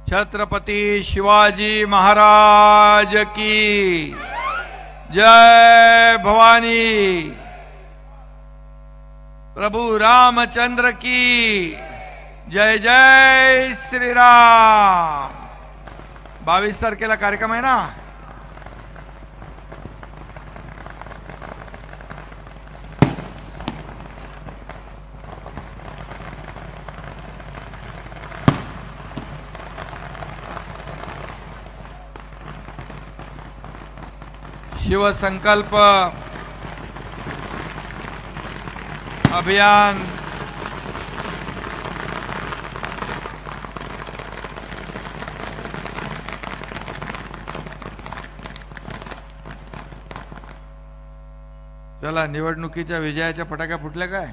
छत्रपती शिवाजी महाराज की जय भवानी। प्रभु रामचंद्र की जय जय श्री राम। 22 तारखेला कार्यक्रम आहे ना। शिवसंकल्प अभियान चला, निवडणुकीच्या विजयाच्या फटाक्या फुटल्या काय?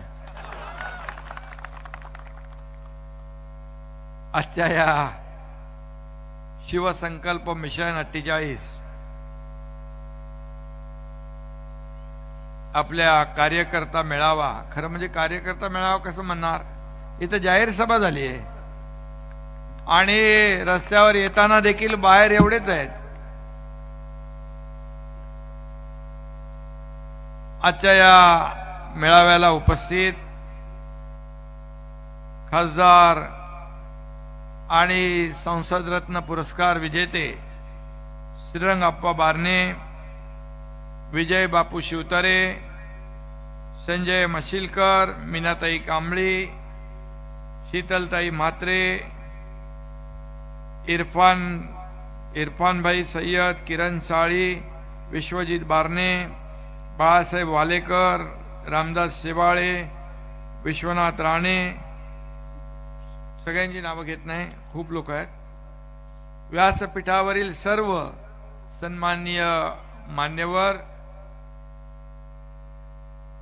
आजच्या या शिवसंकल्प मिशन 48 आपल्या कार्यकर्ता मेळावा, खरं म्हणजे कार्यकर्ता मेळावा कसं म्हणणार, इथं जाहीर सभा झाली आहे आणि रस्त्यावर येताना देखील बाहेर एवढेच आहेत। आजच्या या मेळाव्याला उपस्थित खासदार आणि संसद रत्न पुरस्कार विजेते श्रीरंग अप्पा बारणे, विजय बापू शिवतारे, संजय मशिलकर, मीनाताई कांबळी, शीतलताई म्हात्रे, इरफान भाई सय्यद, किरण साळी, विश्वजित बारणे, बाळासाहेब वालेकर, रामदास शेवाळे, विश्वनाथ राणे, सगळ्यांची नावं घेत नाही, खूप लोक आहेत। व्यासपीठावरील सर्व सन्माननीय मान्यवर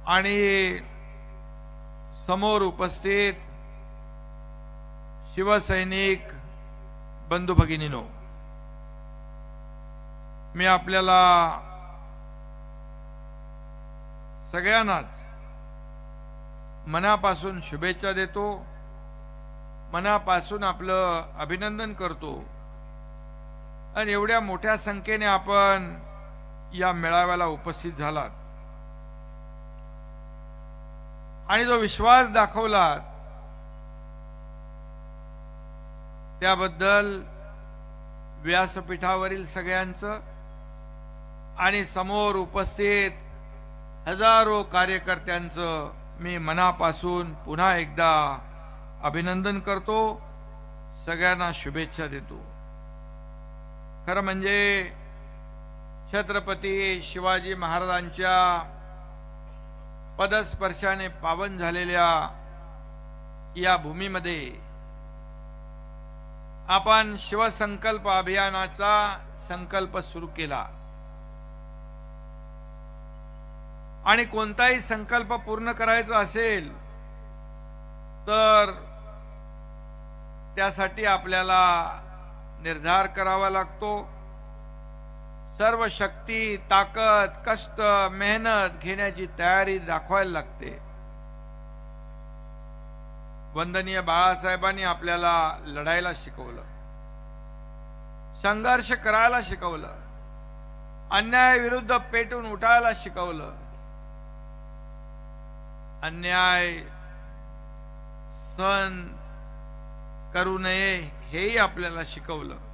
आणि समोर उपस्थित शिवसैनिक बंधू भगिनीनो, मी आपल्याला सगळ्यांनाच मनापासून शुभेच्छा देतो, मनापासून आपलं अभिनंदन करतो। आणि एवढ्या मोठ्या संख्येने आपण या मेळाव्याला उपस्थित झालात आणि जो विश्वास दाखवलात त्याबद्दल व्यासपीठावरील सगळ्यांचं आणि समोर उपस्थित हजारो कार्यकर्त्यांचं मी मनापासून पुन्हा एकदा अभिनंदन करतो, सगळ्यांना शुभेच्छा देतो। खरं म्हणजे छत्रपती शिवाजी महाराजांच्या पदस्पर्शाने पावन झालेल्या या भूमीमध्ये आपण शिवसंकल्प अभियानाचा संकल्प सुरू केला आणि कोणताही संकल्प पूर्ण करायचा असेल तर त्यासाठी आपल्याला निर्धार करावा लागतो। सर्व शक्ती, ताकद, कष्ट, मेहनत घेण्याची तयारी दाखवायला लागते। वंदनीय बाळासाहेबांनी आपल्याला लढायला शिकवलं, संघर्ष करायला शिकवलं, अन्याय विरुद्ध पेटून उठायला शिकवलं, अन्याय सहन करू नये हेही आपल्याला शिकवलं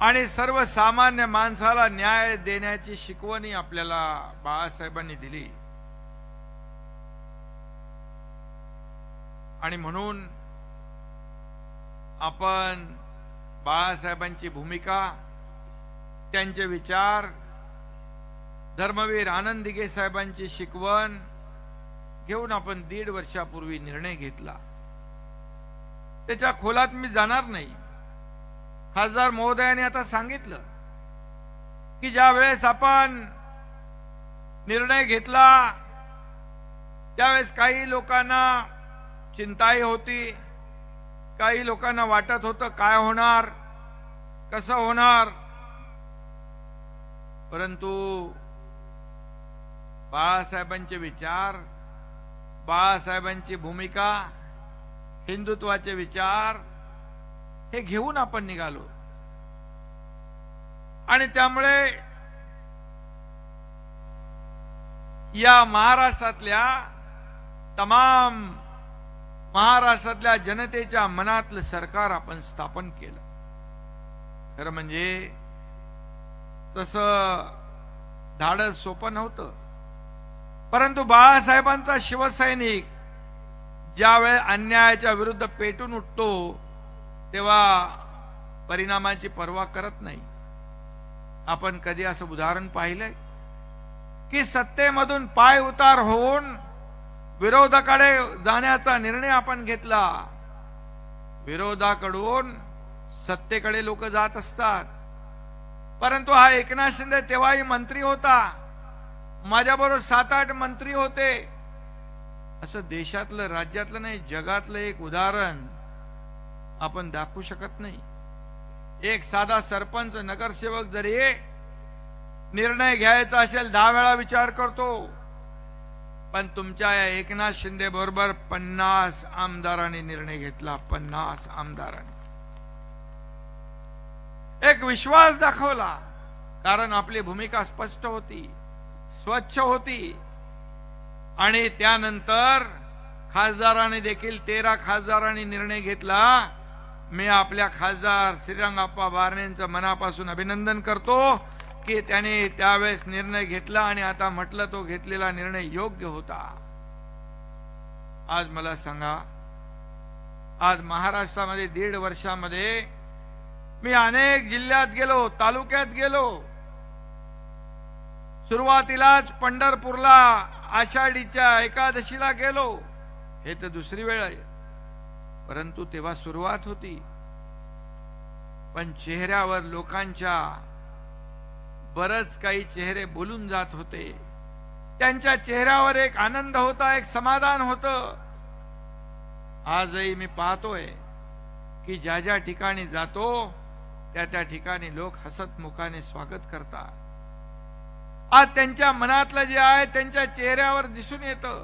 आणि सर्वसामान्य माणसाला न्याय देण्याची शिकवणी आपल्याला बाळासाहेबांनी दिली। आणि म्हणून आपण बाळासाहेबांची भूमिका, त्यांचे विचार, धर्मवीर आनंद दिघे साहेबांची शिकवण घेऊन आपण 1.5 वर्षापूर्वी निर्णय घेतला। त्याच्या खोलात मी जाणार नाही। खासदार महोदयाने आता सांगितलं की ज्या वेळेस आपण निर्णय घेतला त्यावेळेस काही लोकांना चिंताही होती, काही लोकांना वाटत होतं काय होणार, कसं होणार, परंतु बाळासाहेबांचे विचार, बाळासाहेबांची भूमिका, हिंदुत्वाचे विचार हे घेऊन आपण निघालो. आणि त्यामुळे या महाराष्ट्रातल्या तमाम महाराष्ट्रातल्या जनतेच्या मनातलं सरकार आपण स्थापन केलं. खरं म्हणजे तसं धाडस सोपं नव्हतं, परंतु बाळासाहेबांचा शिवसैनिक ज्यावेळी अन्यायाच्या विरुद्ध पेटून उठतो तेव्हा परिणामाची पर्वा करत नाही. आपण कधी असं उदाहरण पाहिलंय की सत्तेमधून पाय उतार होऊन विरोधाकडे जाण्याचा निर्णय आपण घेतला? विरोधाकडून सत्तेकडे लोक जात असतात, परंतु हा एकनाथ शिंदे तेव्हाही मंत्री होता, माझ्याबरोबर 7-8 मंत्री होते. असं देशातलं राज्यातलं नाही जगातलं एक उदाहरण आपण दाखवू शकत नाही. एक साधा सरपंच नगरसेवक जरी निर्णय घ्यायचा असेल 10 वेळा विचार करतो, पण तुमच्या या एकनाथ शिंदे बरोबर 50 आमदारांनी निर्णय घेतला. 50 आमदारांनी एक विश्वास दाखवला, कारण आपली भूमिका स्पष्ट होती, स्वच्छ होती. आणि त्यानंतर खासदारांनी देखील 13 खासदारांनी निर्णय घेतला. मी आपल्या खासदार श्रीरंगाप्पा बारणेंचं मनापासून अभिनंदन करतो की त्याने त्यावेळेस निर्णय घेतला आणि आता म्हटलं तो घेतलेला निर्णय योग्य होता. आज मला सांगा, आज महाराष्ट्रामध्ये 1.5 वर्षामध्ये मी अनेक जिल्ह्यात गेलो, तालुक्यात गेलो. सुरुवातीलाच पंढरपूरला आषाढीच्या एकादशीला गेलो. हे तर दुसरी वेळ आहे, परंतु तेव्हा सुरुवात होती. पण चेहऱ्यावर लोकांच्या बरच काही चेहरे बोलून जात होते. त्यांच्या चेहऱ्यावर एक आनंद होता, एक समाधान होतं. आजही मी पाहतोय की ज्या ज्या ठिकाणी जातो त्या त्या ठिकाणी लोक हसत मुखाने स्वागत करतात. आज त्यांच्या मनातलं जे आहे त्यांच्या चेहऱ्यावर दिसून येतं.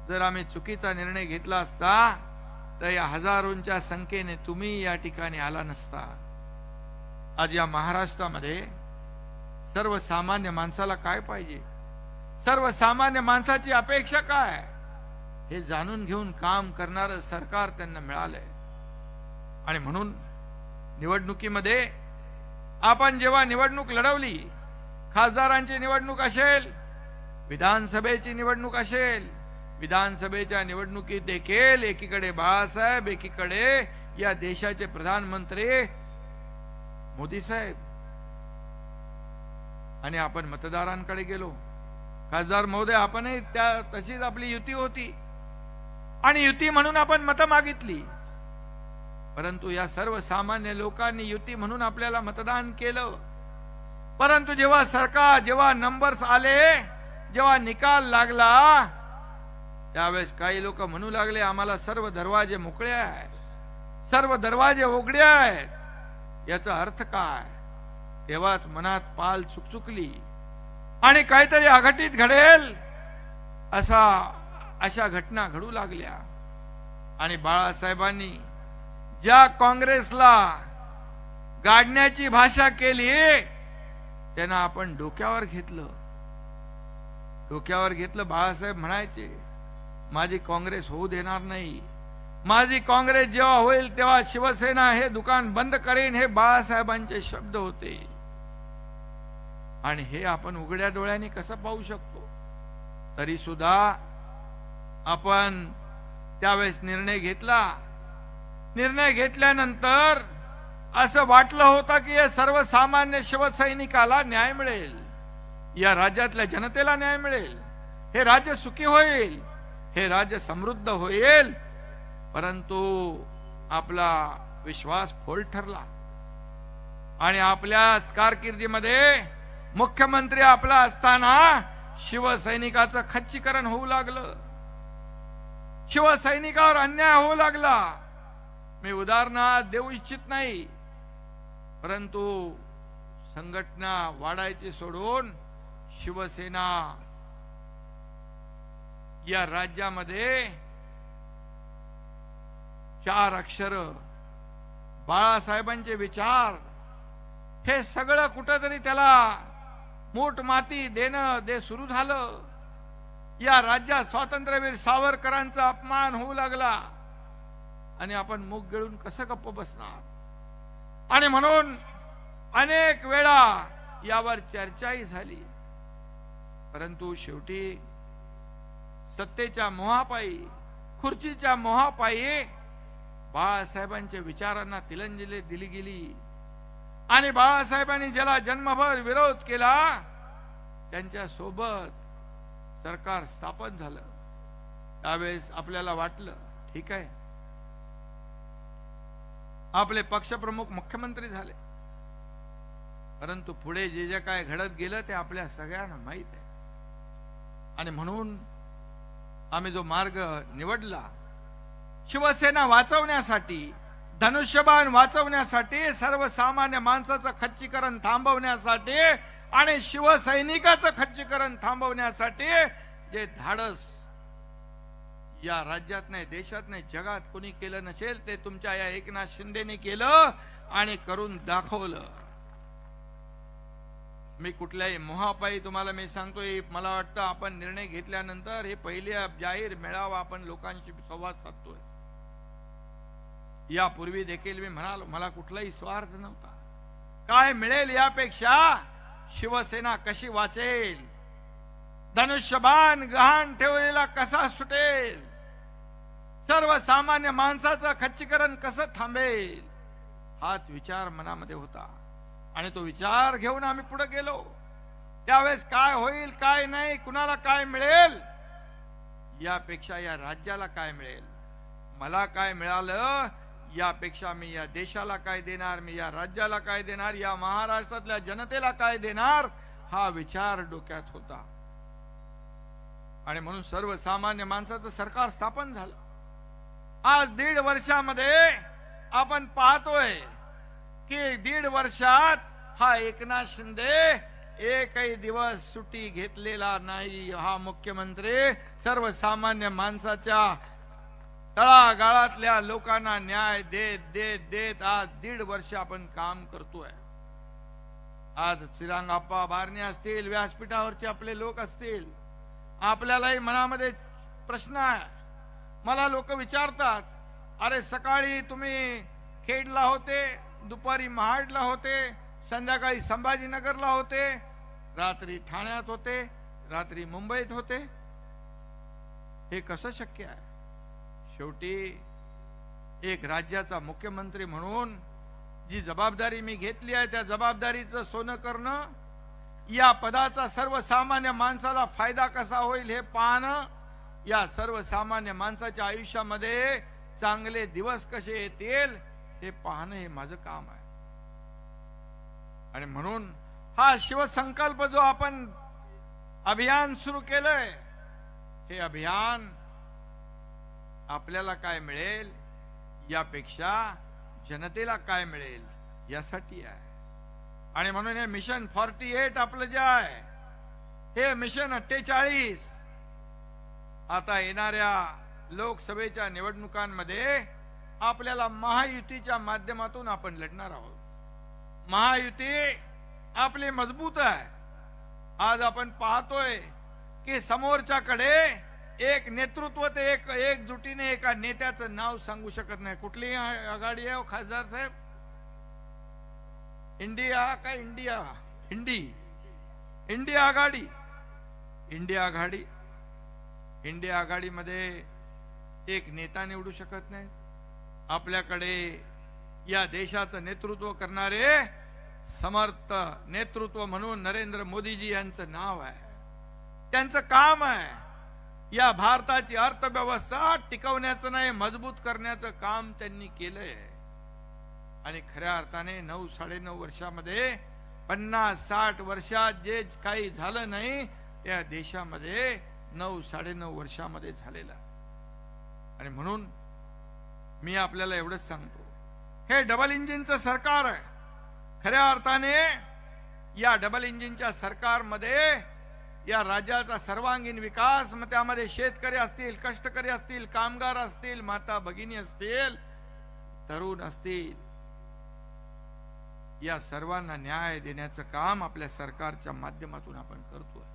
जर आम्ही चुकीचा निर्णय घेतला असता तर या हजारोंच्या संख्येने तुम्ही या ठिकाणी आला नसता. आज या महाराष्ट्रामध्ये सर्वसामान्य माणसाला काय पाहिजे, सर्वसामान्य माणसाची अपेक्षा काय, हे जाणून घेऊन काम करणारं सरकार त्यांना मिळालंय. आणि म्हणून निवडणुकीमध्ये आपण जेव्हा निवडणूक लढवली, खासदारांची निवडणूक असेल, विधानसभेची निवडणूक असेल, विधानसभेच्या निवडणुकीत देखील एकीकडे बाळासाहेब, एकीकडे या देशाचे प्रधानमंत्री मोदी साहेब. आणि आपण मतदारांकडे गेलो, खासदार महोदय आपणही त्या तशीच आपली युती होती आणि युती म्हणून आपण मतं मागितली. परंतु या सर्वसामान्य लोकांनी युती म्हणून आपल्याला मतदान केलं. परंतु जेव्हा सरकार, जेव्हा नंबर्स आले, जेव्हा निकाल लागला, त्यावेळेस काही लोक म्हणू लागले आम्हाला सर्व दरवाजे मोकळे आहेत, सर्व दरवाजे उघडे आहेत. याचा अर्थ काय? तेव्हाच मनात पाल चुकचुकली आणि काहीतरी अघटित घडेल अशा घटना घडू लागल्या. आणि बाळासाहेबांनी ज्या काँग्रेसला गाडण्याची भाषा केली त्यांना आपण डोक्यावर घेतलं. डोक्यावर घेतलं. बाळासाहेब म्हणायचे माझी काँग्रेस होऊ देणार नाही, माझी काँग्रेस जेव्हा होईल तेव्हा शिवसेना हे दुकान बंद करेन, हे बाळासाहेबांचे शब्द होते. आणि हे आपण उघड्या डोळ्यांनी कसं पाहू शकतो? तरी सुद्धा आपण त्यावेळेस निर्णय घेतला. निर्णय घेतल्यानंतर असं वाटलं होतं की या सर्वसामान्य शिवसैनिकाला न्याय मिळेल, या राज्यातल्या जनतेला न्याय मिळेल, हे राज्य सुखी होईल, हे राज्य समृद्ध होईल. परंतु आपला विश्वास फोल ठरला आणि आपल्या कारकिर्दीमध्ये मुख्यमंत्री आपला असताना शिवसैनिकाचं खच्चीकरण होऊ लागलं, शिवसैनिकावर अन्याय होऊ लागला. मी उदाहरण देऊ इच्छित नाही, परंतु संघटना वाढायची सोडून शिवसेना या राज्यामध्ये 4 अक्षर बाळासाहेबांचे विचार हे सगळं कुठंतरी त्याला मूठ माती देणं दे सुरू झालं. या राज्यात स्वातंत्र्यवीर सावरकरांचा अपमान होऊ लागला आणि आपण मुख गिळून कसं गप्प बसणार. आणि म्हणून अनेक वेळा यावर चर्चाही झाली, परंतु शेवटी सत्तेच्या मोहापायी, खुर्चीच्या मोहापायी बाळासाहेबांच्या विचारांना तिलांजली दिली गेली. आणि बाळासाहेबांनी ज्याला जन्मभर विरोध केला त्यांच्या सोबत सरकार स्थापन झालं. त्यावेळेस आपल्याला वाटलं ठीक आहे, आपले पक्षप्रमुख मुख्यमंत्री झाले, परंतु पुढे जे जे काय घडत गेलं ते आपल्या सगळ्यांना माहित आहे. आणि म्हणून आम्ही जो मार्ग निवडला, शिवसेना वाचवण्यासाठी, धनुष्यबाण वाचवण्यासाठी, सर्वसामान्य माणसाचं खच्चीकरण थांबवण्यासाठी आणि शिवसैनिकाचं खच्चीकरण थांबवण्यासाठी जे धाडस या राज्यात नाही, देशात नाही, जगात कोणी केलं नसेल ते तुमच्या या एकनाथ शिंदेने केलं आणि करून दाखवलं. मी कुठल्याही मोहापायी तुम्हाला मी सांगतोय, मला वाटतं आपण निर्णय घेतल्यानंतर हे पहिले जाहीर मेळावा आपण लोकांशी संवाद साधतोय. यापूर्वी देखील मी म्हणालो मला कुठलाही स्वार्थ नव्हता. काय मिळेल यापेक्षा शिवसेना कशी वाचेल, धनुष्यबाण गहाण ठेवलेला कसा सुटेल, सर्वसामान्य माणसाचं खच्चीकरण कसं थांबेल, हाच विचार मनामध्ये होता. आणि तो विचार घेऊन आम्ही पुढे गेलो. त्यावेळेस काय होईल, काय नाही, कुणाला काय मिळेल यापेक्षा या राज्याला काय मिळेल, मला काय मिळालं यापेक्षा मी या देशाला काय देणार, मी या राज्याला काय देणार, या महाराष्ट्रातल्या जनतेला काय देणार, हा विचार डोक्यात होता. आणि म्हणून सर्वसामान्य माणसाचं सरकार स्थापन झालं. आज 1.5 वर्षामध्ये आपण पाहतोय की 1.5 वर्षात हा एकनाथ शिंदे एकही दिवस सुट्टी घेतलेला नाही. हा मुख्यमंत्री सर्वसामान्य माणसाच्या तळागाळातल्या लोकांना न्याय देत देत देत आज 1.5 वर्ष आपण काम करतोय. आज श्रीरंगाप्पा बारणे असतील, व्यासपीठावरचे आपले लोक असतील, आपल्यालाही मनामध्ये प्रश्न आहे. मला लोक विचारतात, अरे सकाळी तुम्ही खेडला होते, दुपारी महाडला होते, संध्याकाळी संभाजीनगरला होते, रात्री ठाण्यात होते, रात्री मुंबईत होते, हे कसं शक्य आहे? शेवटी एक राज्याचा मुख्यमंत्री म्हणून जी जबाबदारी मी घेतली आहे त्या जबाबदारीचं सोनं करणं, या पदाचा सर्वसामान्य माणसाला फायदा कसा होईल हे पाहणं, या सर्वसामान्य माणसाच्या आयुष्यामध्ये चांगले दिवस कसे येतील हे पाहणं हे माझं काम आहे. आणि म्हणून हा शिवसंकल्प जो आपण अभियान सुरू केलंय, हे अभियान आपल्याला काय मिळेल यापेक्षा जनतेला काय मिळेल यासाठी आहे. आणि म्हणून हे मिशन 48 आपलं जे आहे, हे मिशन 48 आता येणाऱ्या लोकसभेच्या निवडणुकांमध्ये आपल्याला महायुतीच्या माध्यमातून आपण लढणार आहोत. महायुती आपली मजबूत आहे. आज आपण पाहतोय की समोरच्याकडे एक नेतृत्व ते एकजुटीने एका नेत्याचं नाव सांगू शकत नाही. कुठली आघाडी आहे खासदार साहेब? इंडिया का इंडिया इंडिया आघाडी. इंडिया आघाडीमध्ये एक नेता निवडू शकत नाही. आपल्याकडे या देशाचं नेतृत्व करणारे समर्थ नेतृत्व म्हणून नरेंद्र मोदीजी यांचं नाव आहे. त्यांचं काम आहे या भारताची अर्थव्यवस्था टिकवण्याचं नाही, मजबूत करण्याचं काम त्यांनी केलंय. आणि खऱ्या अर्थाने 9-9.5 वर्षामध्ये 50-60 वर्षात जे काही झालं नाही त्या देशामध्ये 9-9.5 वर्षामध्ये झालेलं. आणि म्हणून मी आपल्याला एवढंच सांगतो, हे डबल इंजिनचं सरकार आहे. खऱ्या अर्थाने या डबल इंजिनच्या सरकारमध्ये या राज्याचा सर्वांगीण विकास, मग त्यामध्ये शेतकरी असतील, कष्टकरी असतील, कामगार असतील, माता भगिनी असतील, तरुण असतील, या सर्वांना न्याय देण्याचं काम आपल्या सरकारच्या माध्यमातून आपण करतोय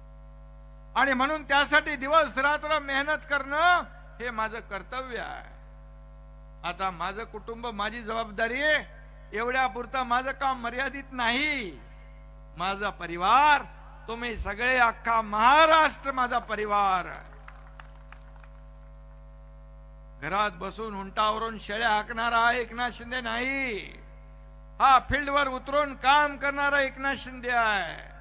आणि म्हणून त्यासाठी दिवस रात्र मेहनत करणं हे माझं कर्तव्य आहे. आता माझं कुटुंब, माझी जबाबदारी आहे, एवढ्या पुरतं माझं काम मर्यादित नाही. माझा परिवार, तुम्ही सगळे, अख्खा महाराष्ट्र माझा परिवार. घरात बसून उंटावरून शेळ्या हाकणारा एकनाथ शिंदे नाही, हा फील्डवर उतरून काम करणारा एकनाथ शिंदे आहे.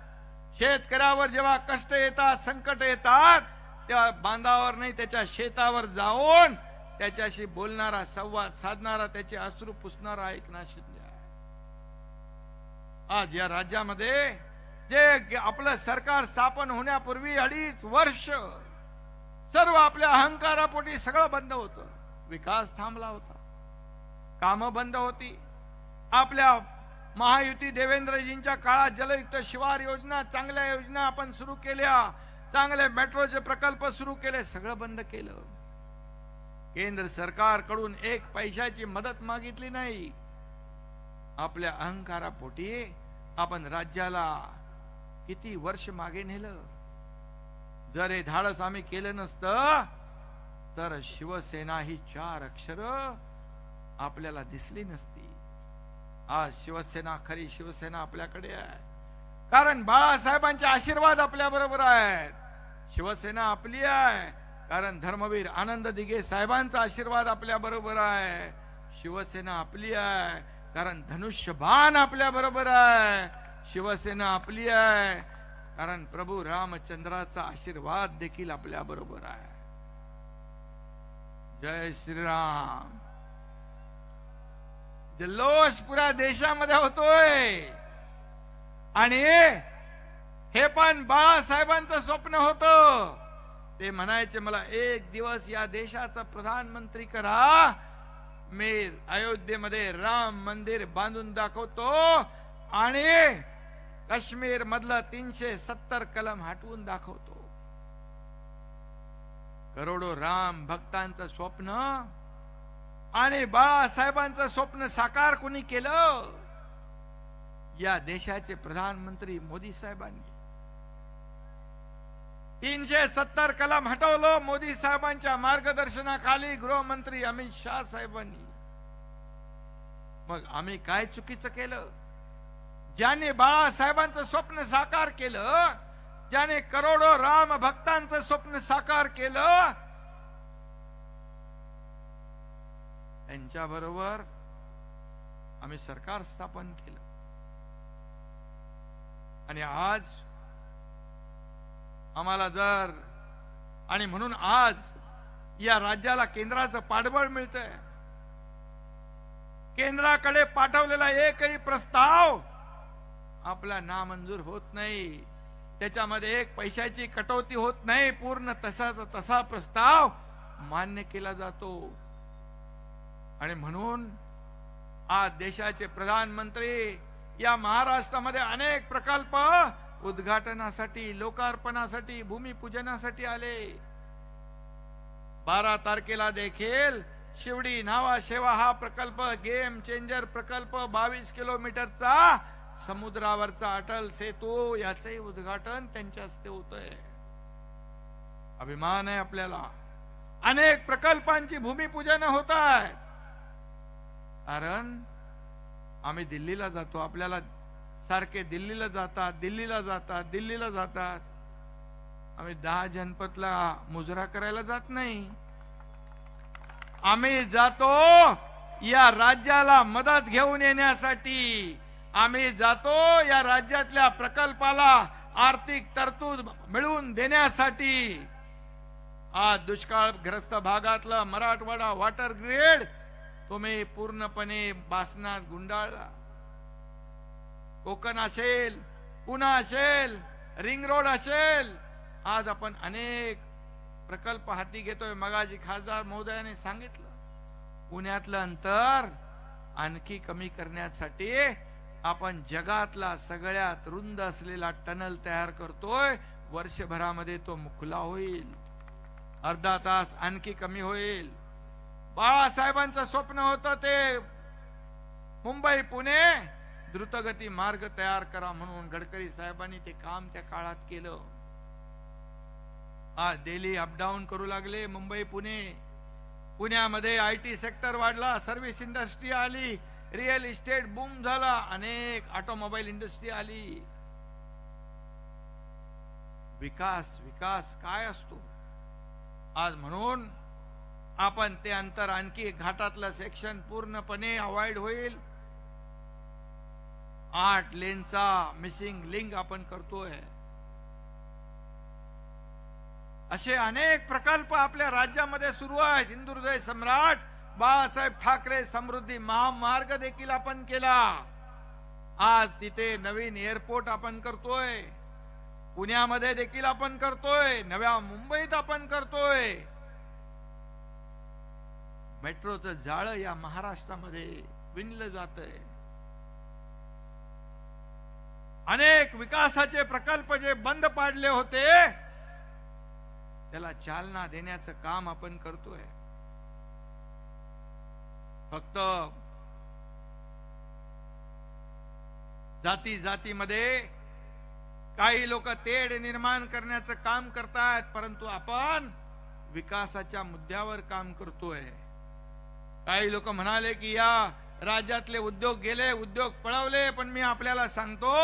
शेतकऱ्यावर जेव्हा कष्ट येतात, संकट येतात, तेव्हा बांधावर नाही, त्याच्या शेतावर जाऊन त्याच्याशी बोलणारा, संवाद साधणारा, त्याचे अश्रू पुसणारा एकनाथ शिंदे आहे. आज या राज्यामध्ये जे आपलं सरकार स्थापन होण्यापूर्वी 2.5 वर्ष सर्व आपल्या अहंकारापोटी सगळं बंद होतं. विकास थांबला होता, कामं बंद होती. आपल्या महायुती देवेंद्रजींच्या काळात जलयुक्त शिवार योजना, चांगल्या योजना आपण सुरू केल्या, चांगले मेट्रोचे प्रकल्प सुरू केले, सगळं बंद केलं. केंद्र सरकारकडून 1 पैशाची मदत मागितली नाही. आपल्या अहंकारापोटी आपण राज्याला किती वर्ष मागे नेलं. जर हे धाडस आम्ही केलं नसतं तर शिवसेना ही 4 अक्षर आपल्याला दिसली नसती. आज शिवसेना, खरी शिवसेना आपल्याकडे आहे, कारण बाळासाहेबांचे आशीर्वाद आपल्या बरोबर आहेत. शिवसेना आपली आहे कारण धर्मवीर आनंद दिघे साहेबांचा आशीर्वाद आपल्या बरोबर आहे. शिवसेना आपली आहे कारण धनुष्यबाण आपल्या बरोबर आहे. शिवसेना आपली आहे कारण प्रभू रामचंद्राचा आशीर्वाद देखील आपल्या बरोबर आहे. जय श्रीराम. जल्लोष पुऱ्या देशामध्ये होतोय आणि हे पण बाळासाहेबांचं स्वप्न होतं. ते म्हणायचे, मला एक दिवस या देशाचा प्रधानमंत्री करा, मी अयोध्येमध्ये राम मंदिर बांधून दाखवतो आणि काश्मीर मधलं 370 कलम हटवून दाखवतो. करोडो राम भक्तांचं स्वप्न आणि बाळासाहेबांचं स्वप्न साकार कोणी केलं? या देशाचे प्रधानमंत्री मोदी साहेबांनी. 370 कलम हटवलं मोदी साहेबांच्या मार्गदर्शनाखाली, गृहमंत्री अमित शाह साहेबांनी. मग आम्ही काय चुकीचं केलं? ज्याने बाळासाहेबांचं स्वप्न साकार केलं, ज्याने करोडो राम भक्तांचं स्वप्न साकार केलं, त्यांच्या बरोबर आम्ही सरकार स्थापन केलं. आणि आज आम्हाला जर, आणि म्हणून आज या राज्याला केंद्राचं पाठबळ मिळतंय. केंद्राकडे पाठवलेला एकही प्रस्ताव आपला नामंजूर होत नाही. त्याच्यामध्ये 1 पैशाची कटौती होत नाही. पूर्ण तसाचा तसा प्रस्ताव मान्य केला जातो. आणि म्हणून आज देशाचे प्रधानमंत्री या महाराष्ट्रामध्ये अनेक प्रकल्प उद्घाटनासाठी, लोकार्पणासाठी, भूमिपूजनासाठी आले. 12 तारखेला देखील शिवडी नावाशेवा हा प्रकल्प, गेम चेंजर प्रकल्प, 22 किलोमीटरचा समुद्रावरचा अटल सेतू, याचे उद्घाटन त्यांच्या हस्ते होतंय. अभिमान आहे आपल्याला. अनेक प्रकल्पांची भूमिपूजन होत आहेत. कारण आम्ही दिल्लीला जातो, आपल्याला सारखे दिल्लीला जातात, दिल्लीला जातात, दिल्लीला जातात. आम्ही 10 जनपदला मुजरा करायला जात नाही. आम्ही जातो या राज्याला मदत घेऊन येण्यासाठी. आम्ही जातो या राज्यातल्या प्रकल्पाला आर्थिक तरतूद मिळवून देण्यासाठी. आज दुष्काळग्रस्त भागातला मराठवाडा वॉटर ग्रिड तुम्ही पूर्णपणे बासनात गुंडाळला. कोकण असेल, पुणे असेल, रिंग रोड असेल, आज आपण अनेक प्रकल्प हाती घेतोय. मगाजी खासदार महोदयाने सांगितलं, पुण्यातलं अंतर आणखी कमी करण्यासाठी आपण जगातला सगळ्यात रुंद असलेला टनल तयार करतोय. वर्षभरामध्ये तो खुला होईल. अर्धा तास आणखी कमी होईल. बाळासाहेबांचं स्वप्न होतं ते मुंबई पुणे द्रुतगती मार्ग तयार करा म्हणून गडकरी साहेबांनी ते काम त्या काळात केलं. आज डेली अपडाऊन करू लागले मुंबई पुणे. पुण्यामध्ये IT सेक्टर वाढला, सर्व्हिस इंडस्ट्री आली, रिअल इस्टेट बूम झाला, अनेक ऑटोमोबाईल इंडस्ट्री आली. विकास विकास काय असतो आज? म्हणून आपण ते अंतर आणखी घाटातलं सेक्शन पूर्णपणे अवॉइड होईल. 8 लेनचा मिसिंग लिंक आपण करतोय. असे अनेक प्रकल्प आपल्या राज्यामध्ये सुरू आहेत. हिंदुहृदय सम्राट बाळासाहेब ठाकरे समृद्धी महामार्ग देखील आपण केला. आज तिथे नवीन एअरपोर्ट आपण करतोय. पुण्यामध्ये देखील आपण करतोय. नव्या मुंबईत आपण करतोय. मेट्रोचं जाळं या महाराष्ट्रामध्ये विणलं जातंय. अनेक विकासाचे प्रकल्प जे बंद पाडले होते त्याला चालना देण्याचं काम आपण करतोय. फक्त जाती जातीमध्ये काही लोक तेढ निर्माण करण्याचं काम करतात, परंतु आपण विकासाच्या मुद्द्यावर काम करतोय. काही लोक म्हणाले की या राज्यातले उद्योग गेले, उद्योग पळवले, पण मी आपल्याला सांगतो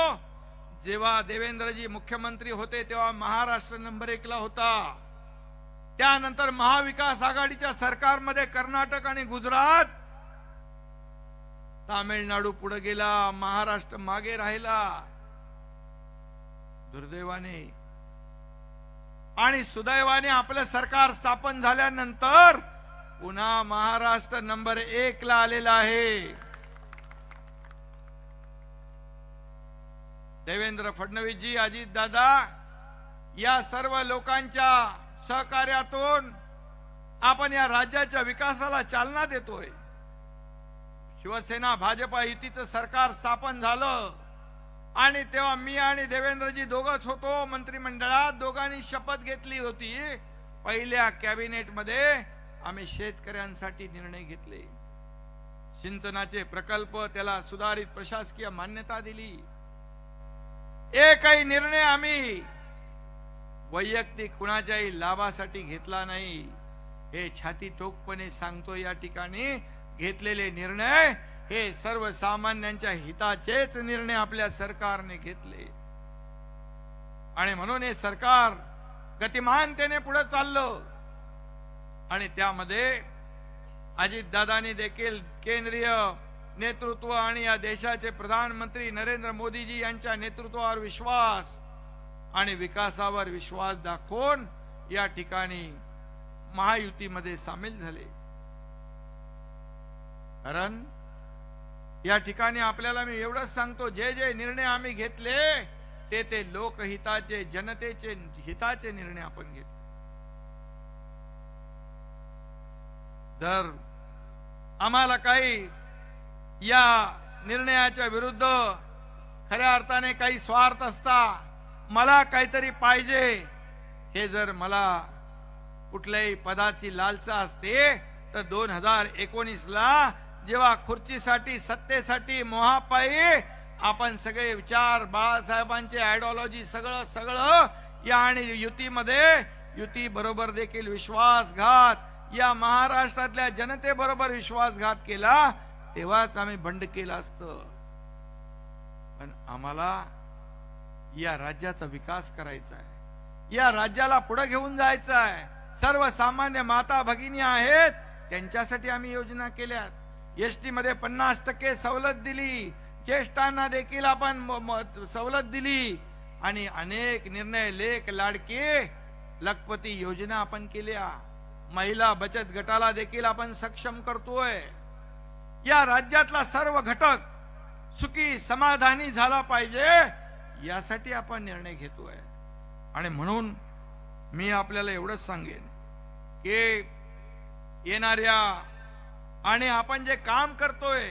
जेव्हा देवेंद्रजी मुख्यमंत्री होते तेव्हा महाराष्ट्र नंबर 1 ला होता. त्यानंतर महाविकास आघाडीच्या सरकारमध्ये कर्नाटक आणि गुजरात, तामिळनाडू पुढे गेला, महाराष्ट्र मागे राहिला. दुर्दैवाने आणि सुदैवाने आपलं सरकार स्थापन झाल्यानंतर पुन्हा महाराष्ट्र नंबर 1 ला आलेला आहे. देवेंद्र फडणवीसजी, अजित दादा या सर्व लोकांच्या सहकार्यातून आपण या राज्याच्या विकासाला चालना देतोय. शिवसेना भाजपा युतीचं सरकार स्थापन झालं आणि तेव्हा मी आणि देवेंद्रजी दोघंच होतो मंत्रिमंडळात. दोघांनी शपथ घेतली होती. पहिल्या कॅबिनेट मध्ये आम्ही शेतकऱ्यांसाठी निर्णय घेतले. सिंचनाचे प्रकल्प, त्याला सुधारित प्रशासकीय मान्यता दिली. एकही निर्णय आम्ही वैयक्तिक कुणाच्याही लाभासाठी घेतला नाही. हे छाती ठोकपणे सांगतो, या ठिकाणी घेतलेले निर्णय हे सर्वसामान्यांच्या हिताचेच निर्णय आपल्या सरकारने घेतले. आणि म्हणून हे सरकार गतिमानतेने पुढे चाललं. आणि त्यामध्ये अजितदादांनी देखील केंद्रीय नेतृत्व आणि या देशाचे प्रधानमंत्री नरेंद्र मोदीजी यांच्या नेतृत्वावर विश्वास आणि विकासावर विश्वास दाखवून या ठिकाणी महायुतीमध्ये सामील झाले. कारण या ठिकाणी आपल्याला मी एवढंच सांगतो, जे जे निर्णय आम्ही घेतले ते लोकहिताचे, जनतेचे हिताचे निर्णय आपण घेतले. जर आम्हाला काही या निर्णयाच्या विरुद्ध खऱ्या अर्थाने काही स्वार्थ असता, मला काहीतरी पाहिजे, हे जर मला कुठल्याही पदाची लालसा असते तर 2019 ला जेव्हा खुर्चीसाठी, सत्तेसाठी मोहापायी आपण सगळे विचार, बाळासाहेबांचे आयडिओलॉजी सगळं या आणि युतीमध्ये, युती बरोबर देखील विश्वासघात, या महाराष्ट्रातल्या जनतेबरोबर विश्वासघात केला, तेव्हाच आम्ही बंड केलं असतं. पण आम्हाला या राज्याचा विकास करायचा आहे. या राज्याला पुढे घेऊन जायचं आहे. सर्वसामान्य माता भगिनी आहेत, त्यांच्यासाठी आम्ही योजना केल्यात. एसटी मध्ये 50% सवलत दिली. ज्येष्ठांना देखील आपण सवलत दिली. आणि अनेक निर्णय, लेख लाडके लखपती योजना आपण केल्या. महिला बचत गटाला देखील आपण सक्षम करतोय. या राज्यातला सर्व घटक सुखी समाधानी झाला पाहिजे, यासाठी आपण निर्णय घेतोय. आणि म्हणून मी आपल्याला एवढंच सांगेन की येणाऱ्या आणि आपण जे काम करतोय,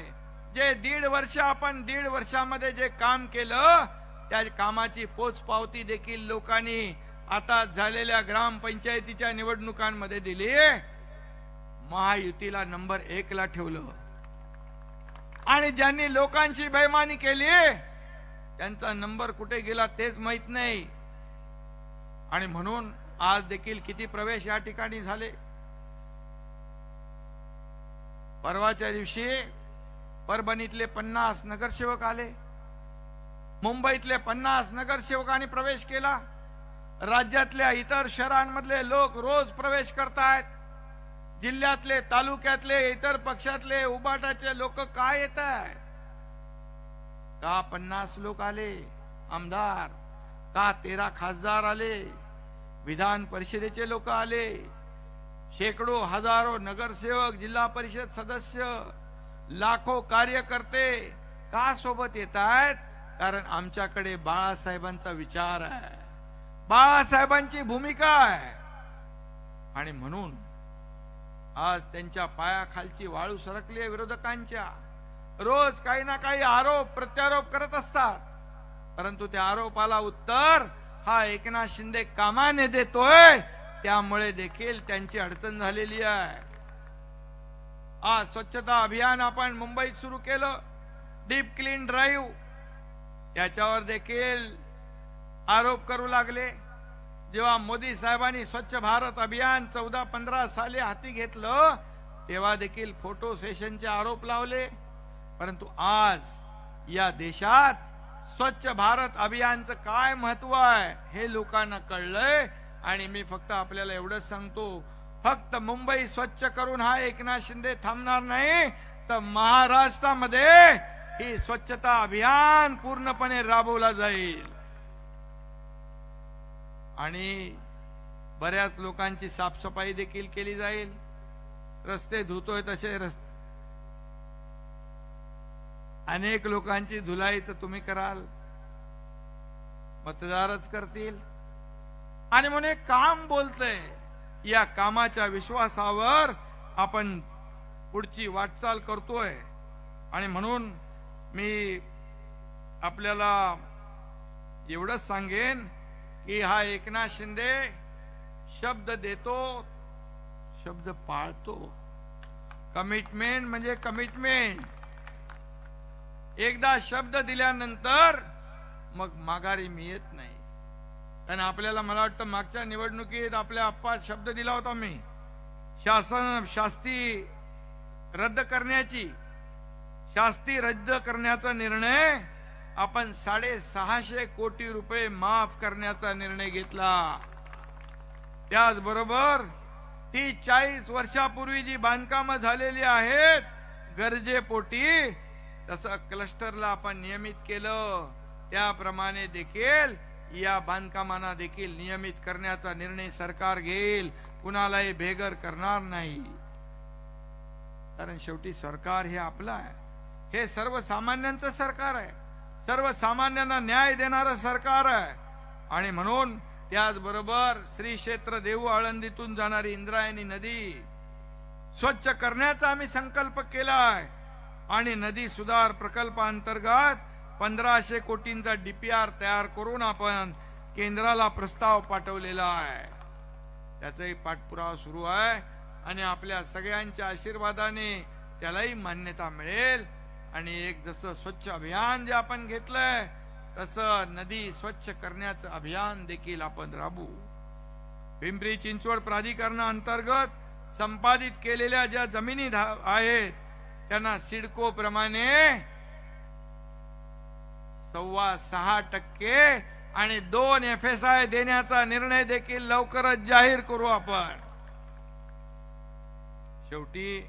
जे 1.5 वर्ष, आपण 1.5 वर्षामध्ये जे काम केलं त्या कामाची पोचपावती देखील लोकांनी आता झालेल्या ग्रामपंचायतीच्या निवडणुकांमध्ये दिली. महायुतीला नंबर 1 ला ठेवलं. आणि ज्यांनी लोकांशी बेईमानी केली त्यांचा नंबर कुठे गेला तेच माहित नाही. आणि म्हणून आज देखील किती प्रवेश या ठिकाणी झाले. परवाच्या दिवशी परभणीतले 50 नगरसेवक आले, मुंबईतले 50 नगरसेवकांनी प्रवेश केला, राज्यातल्या इतर शहरांमधले लोक रोज प्रवेश करतायत, जिल्ह्यातले तालुक्यातले इतर पक्षातले उबाटाचे लोक काय येत आहेत? का 50 लोक आले आमदार? का 13 खासदार आले? विधान परिषदेचे लोक आले, शेकडो हजारो नगरसेवक, जिल्हा परिषद सदस्य, लाखो कार्यकर्ते का सोबत येत आहेत? कारण आमच्याकडे बाळासाहेबांचा विचार आहे, बाळासाहेबांची भूमिका आहे. आणि म्हणून आज त्यांच्या पायाखालची वाळू सरकली आहे विरोधकांच्या. रोज काही ना काही आरोप प्रत्यारोप करत असतात, परंतु त्या आरोपाला उत्तर हा एकनाथ शिंदे कामाने देतोय. त्यामुळे देखील त्यांची अडचण झालेली आहे. आज स्वच्छता अभियान आपण मुंबईत सुरू केलं, डीप क्लीन ड्राईव्ह, त्याच्यावर देखील आरोप करू लागले. जेव्हा मोदी साहेबांनी स्वच्छ भारत अभियान 14-15 साली हाती घेतलं तेव्हा देखील फोटो सेशनचे आरोप लावले. परंतु आज या देशात स्वच्छ भारत अभियानचं काय महत्व आहे हे लोकांना कळलंय. आणि मी फक्त आपल्याला एवढंच सांगतो, फक्त मुंबई स्वच्छ करून हा एकनाथ शिंदे थांबणार नाही, तर महाराष्ट्रामध्ये ही स्वच्छता अभियान पूर्णपणे राबवला जाईल. आणि बऱ्याच लोकांची साफसफाई देखील केली जाईल. रस्ते धुतोय तसे रस्ते, अनेक लोकांची धुलाई तर तुम्ही कराल, मतदारच करतील. आणि म्हणून एक काम बोलतंय, या कामाच्या विश्वासावर आपण पुढची वाटचाल करतोय. आणि म्हणून मी आपल्याला एवढंच सांगेन की हा एकनाथ शिंदे शब्द देतो, शब्द पाळतो. कमिटमेंट म्हणजे कमिटमेंट. एकदा शब्द दिल्यानंतर मग माघारी मिळत नाही. कारण आपल्याला, मला वाटतं मागच्या निवडणुकीत आपल्या आप्पात शब्द दिला होता मी, शास्ती रद्द करण्याचा निर्णय आपण 650 कोटी रुपये माफ करण्याचा निर्णय घेतला. त्याचबरोबर 30-40 वर्षापूर्वी जी बांधकामं झालेली आहेत गरजेपोटी, तसं क्लस्टरला आपण नियमित केलं. त्याप्रमाणे देखील या बांधकामांना देखील नियमित करण्याचा निर्णय सरकार घेईल. कुणालाही बेघर करणार नाही. कारण शेवटी सरकार हे आपलं आहे, हे सर्वसामान्यांचं सरकार आहे, सर्वसामान्यांना न्याय देणारं सरकार आहे. आणि म्हणून त्याचबरोबर श्री क्षेत्र देहू आळंदीतून जाणारी इंद्रायणी नदी स्वच्छ करण्याचा आम्ही संकल्प केलाय. आणि नदी सुधार प्रकल्पांतर्गत 1500 कोटींचा डीपीआर तयार करून आपण केंद्राला प्रस्ताव पाठवलेला आहे. त्याचाही पाठपुरावा सुरू आहे आणि आपल्या सगळ्यांच्या आशीर्वादाने त्यालाही मान्यता मिळेल. आणि एक जसं स्वच्छ अभियान जे आपण घेतलंय तसं नदी स्वच्छ करण्याचं अभियान देखील आपण राबवू. पिंपरी चिंचवड प्राधिकरणाअंतर्गत संपादित केलेल्या ज्या जमिनी आहेत त्यांना सिडको प्रमाणे 6.25% आणि 2 FSI देण्याचा निर्णय देखील लवकरच जाहीर करू आपण. शेवटी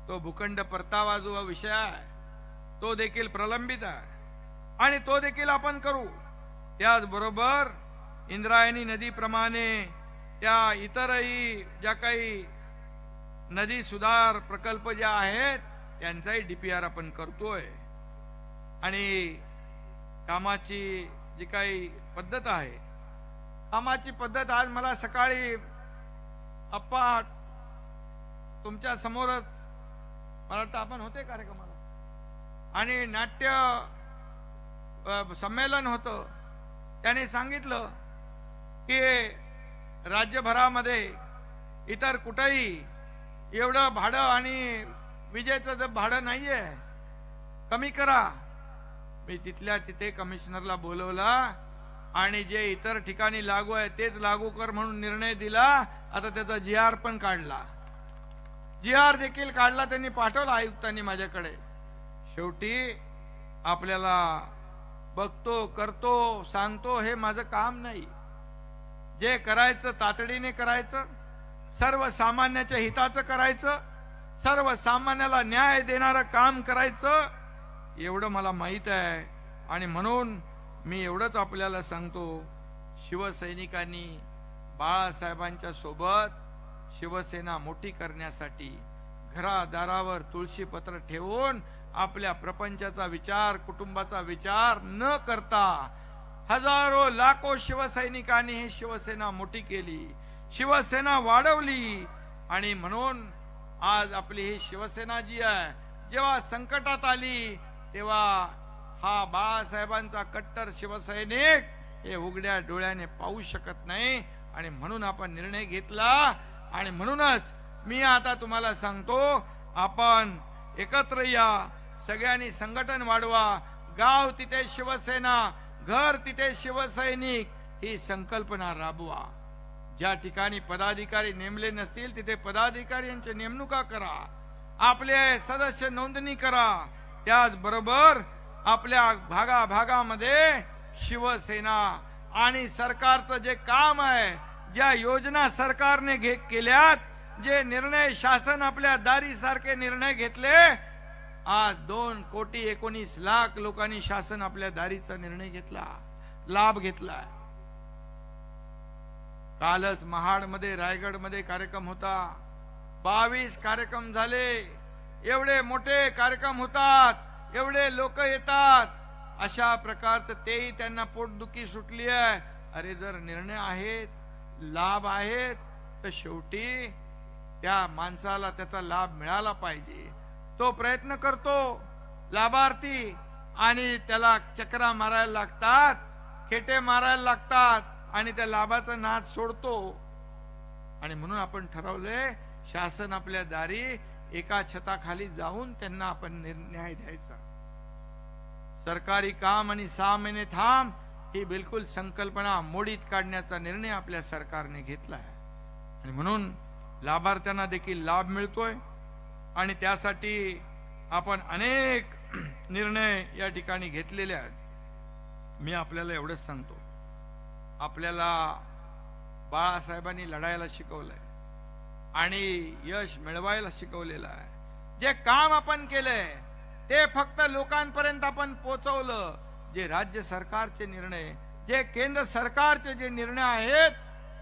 तो भूखंड परतावा जो विषय आहे तो देखील प्रलंबित आहे आणि तो देखील आपण करू. त्याचबरोबर इंद्रायणी नदीप्रमाणे त्या इतरही ज्या काही नदी सुधार प्रकल्प ज्या आहेत त्यांचाही डीपीआर आपण करतोय. आणि कामाची जी काही पद्धत आहे, कामाची पद्धत आज मला सकाळी अप्पा तुमच्या समोरच, मला वाटतं आपण होते कार्यक्रमाला, आणि नाट्य संमेलन होतं, त्याने सांगितलं की राज्यभरामध्ये इतर कुठेही एवढं भाडं आणि विजेचं जर भाडं नाहीये, कमी करा. मी तिथल्या तिथे कमिशनरला बोलवला आणि जे इतर ठिकाणी लागू आहे तेच लागू कर म्हणून निर्णय दिला. आता त्याचा GR पण काढला, GR देखील काढला, त्यांनी पाठवला आयुक्तांनी माझ्याकडे. शेवटी आपल्याला बघतो, करतो, सांगतो हे माझं काम नाही. जे करायचं तातडीने करायचं, सर्वसामान्याच्या हिताचं करायचं, सर्वसामान्याला न्याय देणारं काम करायचं, एवढं मला माहित आहे. आणि म्हणून मी एवढंच आपल्याला सांगतो, शिवसैनिकांनी बाळासाहेबांच्या सोबत शिवसेना मोठी करण्यासाठी घरादारावर तुळशीपत्र ठेवून आपल्या प्रपंचाचा विचार, कुटुंबाचा विचार न करता हजारो लाखो शिवसैनिकांनी ही शिवसेना मोठी केली, शिवसेना वाढवली. आणि म्हणून आज आपली ही शिवसेना जी आहे, जेव्हा संकटात आली तेव्हा हा बाळासाहेबांचा कट्टर शिवसैनिक हे उघड्या डोळ्याने पाहू शकत नाही. आणि म्हणून आपण निर्णय घेतला. आणि म्हणूनच मी आता तुम्हाला सांगतो, आपण एकत्र या, सगळ्यांनी संघटन वाढवा. गाव तिथे शिवसेना, घर तिथे शिवसैनिक ही संकल्पना राबवा. ज्या ठिकाणी पदाधिकारी नेमले नसतील तिथे पदाधिकाऱ्यांची नेमणुका करा, आपले सदस्य नोंदणी करा. त्याचबरोबर आपल्या भागाभागामध्ये शिवसेना आणि सरकारचं जे काम आहे, ज्या योजना सरकारने केल्यात, जे निर्णय शासन आपल्या दारी सारखे निर्णय घेतले, आज 2,19,00,000 लोकांनी शासन आपल्या दारीचा निर्णय घेतला, लाभ घेतला. कालच महाडमध्ये, रायगडमध्ये कार्यक्रम होता. 22 कार्यक्रम झाले. एवढे मोठे कार्यक्रम होतात, एवढे लोक येतात, अशा प्रकारचं तेही त्यांना पोटदुखी सुटली आहे. अरे जर निर्णय आहेत, लाभ आहेत, तर शेवटी त्या माणसाला त्याचा लाभ मिळाला पाहिजे. तो प्रयत्न करतो, लाभार्थी, आणि त्याला चक्रा मारायला लागतात, खेटे मारायला लागतात, आणि त्या लाभाचा नाद सोडतो. आणि म्हणून आपण ठरवलंय, शासन आपल्या दारी एका छताखाली जाऊन त्यांना आपण न्याय द्यायचा. सरकारी काम आणि 6 महिने थांब ही बिलकुल संकल्पना मोडीत काढण्याचा निर्णय आपल्या सरकारने घेतला आहे. आणि म्हणून लाभार्थ्यांना देखील लाभ मिळतोय. आणि त्यासाठी आपण अनेक निर्णय या ठिकाणी घेतलेले आहेत. मी आपल्याला एवढंच सांगतो, आपल्याला बाळासाहेबांनी लढायला शिकवलंय आणि यश मिळवायला शिकवलेलं आहे. जे काम आपण केलंय ते फक्त लोकांपर्यंत आपण पोहोचवलं. जे राज्य सरकारचे निर्णय, जे केंद्र सरकारचे जे निर्णय आहेत,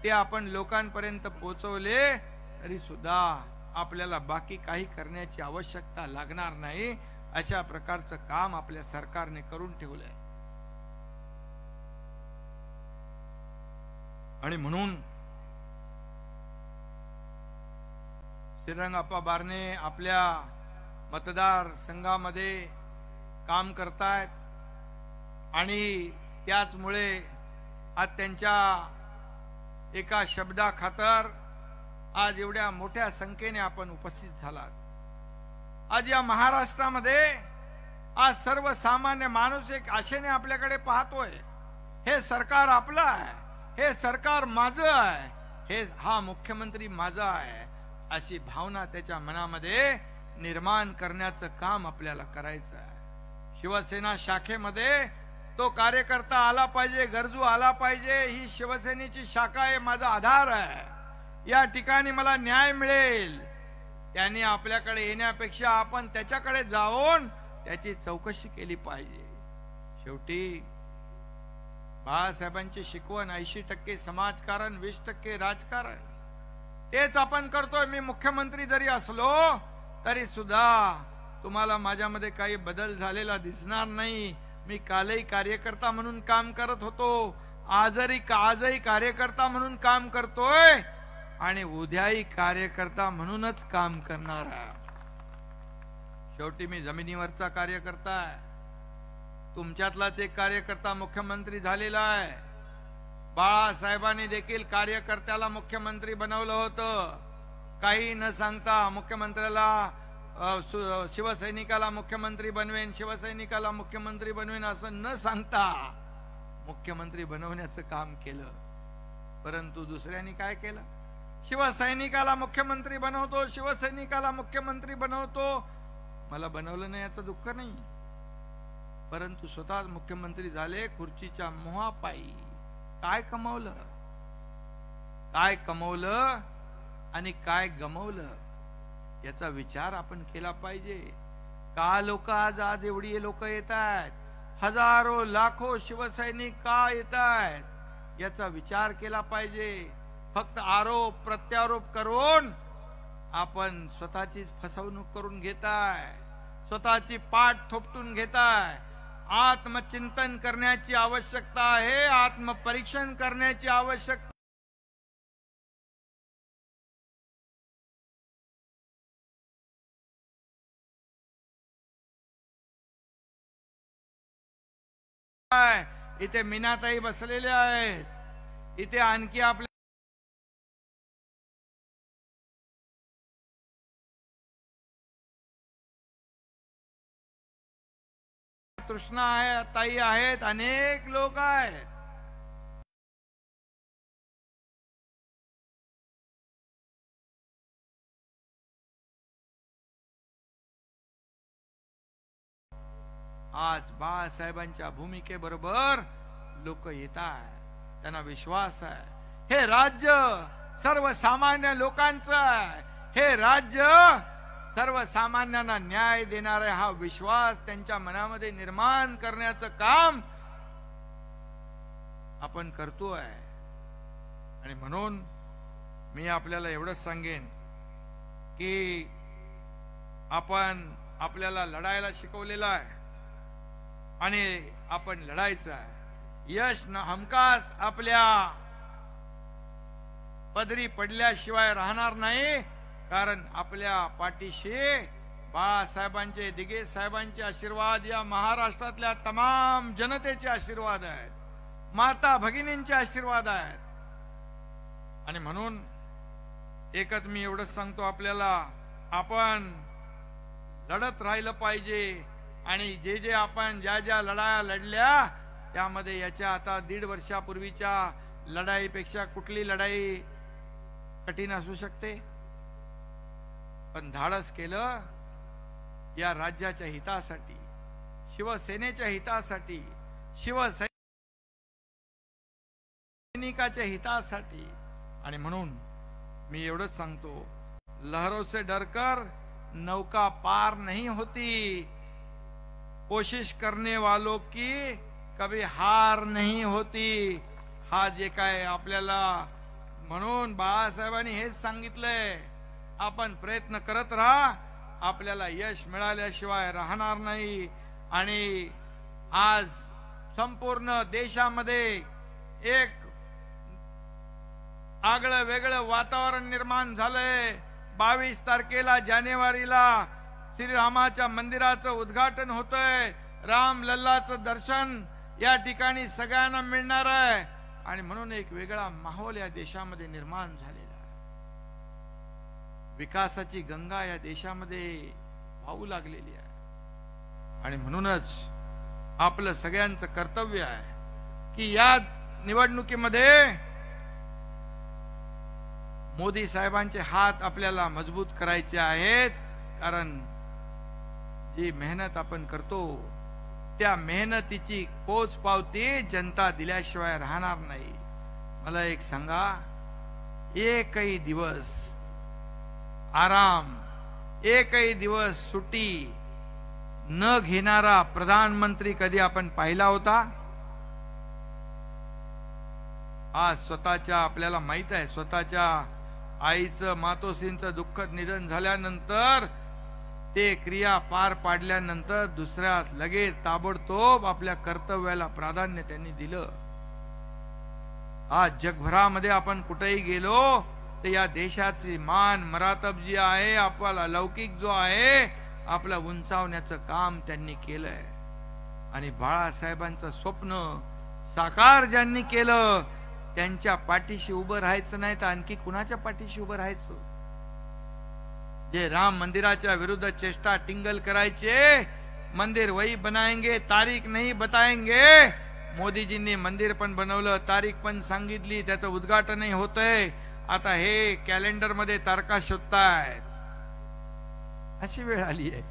ते आपण लोकांपर्यंत पोहोचवले, तरी सुद्धा आपल्याला बाकी काही करण्याची आवश्यकता लागणार नाही. अशा प्रकारचं काम आपल्या सरकारने करून ठेवलंय. आणि म्हणून श्रीरंगाप्पा बारणे आपल्या मतदार संघामध्ये काम करतायत. आणि त्याचमुळे आज त्यांच्या एका शब्दाखातर आज एवढ्या मोठ्या संख्येने आपण उपस्थित झालात. आज या महाराष्ट्रामध्ये आज सर्वसामान्य माणूस एक आशेने आपल्याकडे पाहतोय. हे सरकार आपलं आहे, हे सरकार माझं आहे, हा मुख्यमंत्री माझा आहे, अशी भावना त्याच्या मनामध्ये निर्माण करण्याचं काम आपल्याला करायचं आहे. शिवसेना शाखेमध्ये तो कार्यकर्ता आला पाहिजे, गरजू आला पाहिजे. ही शिवसेनेची शाखा आहे, माझा आधार आहे. या ठिकाणी मला न्याय मिळेल. त्यांनी आपल्याकडे येण्यापेक्षा आपण त्याच्याकडे जाऊन त्याची चौकशी केली पाहिजे. शेवटी बाळासाहेबांची शिकवण 80% समाजकारण, 20% राजकारण, तेच आपण करतोय. मी मुख्यमंत्री जरी असलो तरी सुद्धा तुम्हाला माझ्यामध्ये काही बदल झालेला दिसणार नाही. मी कालही कार्यकर्ता म्हणून काम करत होतो, आजही कार्यकर्ता म्हणून काम करतोय, आणि उद्याही कार्यकर्ता म्हणूनच काम करणार आहे. शेवटी मी जमिनीवरचा कार्यकर्ता आहे. तुमच्यातलाच एक कार्यकर्ता मुख्यमंत्री झालेला आहे. बाळासाहेबांनी देखील कार्यकर्त्याला मुख्यमंत्री बनवलं होतं. काही न सांगता मुख्यमंत्र्याला शिवसैनिकाला मुख्यमंत्री बनवेन, शिवसैनिकाला मुख्यमंत्री बनवेन असं न सांगता मुख्यमंत्री बनवण्याचं काम केलं. परंतु दुसऱ्यांनी काय केलं? शिवसैनिकाला मुख्यमंत्री बनवतो, शिवसैनिकाला मुख्यमंत्री बनवतो. मला बनवलं नाही याचं दुःख नाही, परंतु स्वतःच मुख्यमंत्री झाले खुर्चीच्या मोहापायी. काय कमवलं, काय कमवलं आणि काय गमवलं याचा विचार आपण केला पाहिजे. का लोक आज एवढी लोक येत आहेत, हजारो लाखो शिवसैनिक का येत आहेत याचा विचार केला पाहिजे. फक्त आरोप प्रत्यारोप करून आपण स्वतःचीच फसवणूक करून घेताय, स्वतःची पाठ थोपटून घेताय. आत्मचिंतन करण्याची आवश्यकता आहे, आत्मपरीक्षण करण्याची आवश्यकता आहे. इथे मीनाताई बसलेले आहेत, इथे आणखी आपल्या तृष्णा आहे, ताई आहेत, अनेक लोक आहेत. आज बाळासाहेबांच्या भूमिकेबरोबर लोक येत आहेत, त्यांना विश्वास आहे. हे राज्य सर्वसामान्य लोकांचं आहे, हे राज्य सर्वसामान्यांना न्याय देणारा हा विश्वास त्यांच्या मनामध्ये निर्माण करण्याचं काम आपण करतोय. आणि म्हणून मी आपल्याला एवढंच सांगेन की आपण आपल्याला लढायला शिकवलेलं आहे आणि आपण लढायचं आहे. यश हमखास आपल्या पदरी पडल्याशिवाय राहणार नाही, कारण आपल्या पाठीशी बाळासाहेबांचे, दिघे साहेबांचे आशीर्वाद, या महाराष्ट्रातल्या तमाम जनतेचे आशीर्वाद आहेत, माता भगिनींचे आशीर्वाद आहेत. आणि म्हणून एकच मी एवढंच सांगतो आपल्याला, आपण लढत राहिलं पाहिजे. आणि जे जे आपण ज्या ज्या लढाया लढल्या त्यामध्ये याच्या आता 1.5 वर्षापूर्वीच्या लढाईपेक्षा कुठली लढाई कठीण असू शकते? पण धाडस केलं या राज्याच्या हितासाठी, शिवसेनेच्या हितासाठी, शिवसैनिकाच्या हितासाठी. आणि म्हणून मी एवढंच सांगतो, लहरों से डरकर नौका पार नहीं होती, कोशिश करने वालों की कभी हार नहीं होती. हा जे काय आपल्याला, म्हणून बाळासाहेबांनी हेच सांगितलंय, आपण प्रयत्न करत राहा, आपल्याला यश मिळाल्याशिवाय राहणार नाही. आणि आज संपूर्ण देशामध्ये एक आगळं वेगळं वातावरण निर्माण झालंय. 22 तारखेला जानेवारीला श्रीरामाच्या मंदिराचं उद्घाटन होतंय, राम लल्लाचं दर्शन या ठिकाणी सगळ्यांना मिळणार आहे. आणि म्हणून एक वेगळा माहोल या देशामध्ये निर्माण झालेला आहे. विकासाची गंगा या देशामध्ये वाहू लागलेली आहे. आणि म्हणूनच आपलं सगळ्यांचं कर्तव्य आहे की या निवडणुकीमध्ये मोदी साहेबांचे हात आपल्याला मजबूत करायचे आहेत. कारण जी मेहनत आपण करतो त्या मेहनतीची पोचपावती जनता दिल्याशिवाय राहणार नाही. मला एक सांगा, एकही दिवस आराम, एकही दिवस सुट्टी न घेणारा प्रधानमंत्री कधी आपण पाहिला होता? आज स्वतःच्या, आपल्याला माहित आहे, स्वतःच्या आईचं, मातोश्रींचं दुःखद निधन झाल्यानंतर ते क्रिया पार पाडल्यानंतर दुसऱ्यात लगेच ताबडतोब आपल्या कर्तव्याला प्राधान्य त्यांनी दिलं. आज जगभरामध्ये आपण कुठेही गेलो तर या देशाची मान मरातब जी आहे, आपला लौकिक जो आहे, आपला उंचावण्याचं काम त्यांनी केलंय. आणि बाळासाहेबांचं स्वप्न साकार ज्यांनी केलं त्यांच्या पाठीशी उभं राहायचं नाही तर आणखी कुणाच्या पाठीशी उभं राहायचं? जे राम मंदिराच्या विरुद्ध चेष्टा टिंगल करायचे, मंदिर वही बनाएंगे तारीख नहीं बताएंगे. मोदीजींनी मंदिर पण बनवलं, तारीख पण सांगितली, त्याचं उद्घाटनही होतंय. आता हे कॅलेंडर मध्ये तारखा शोधतायत. अशी वेळ आली आहे.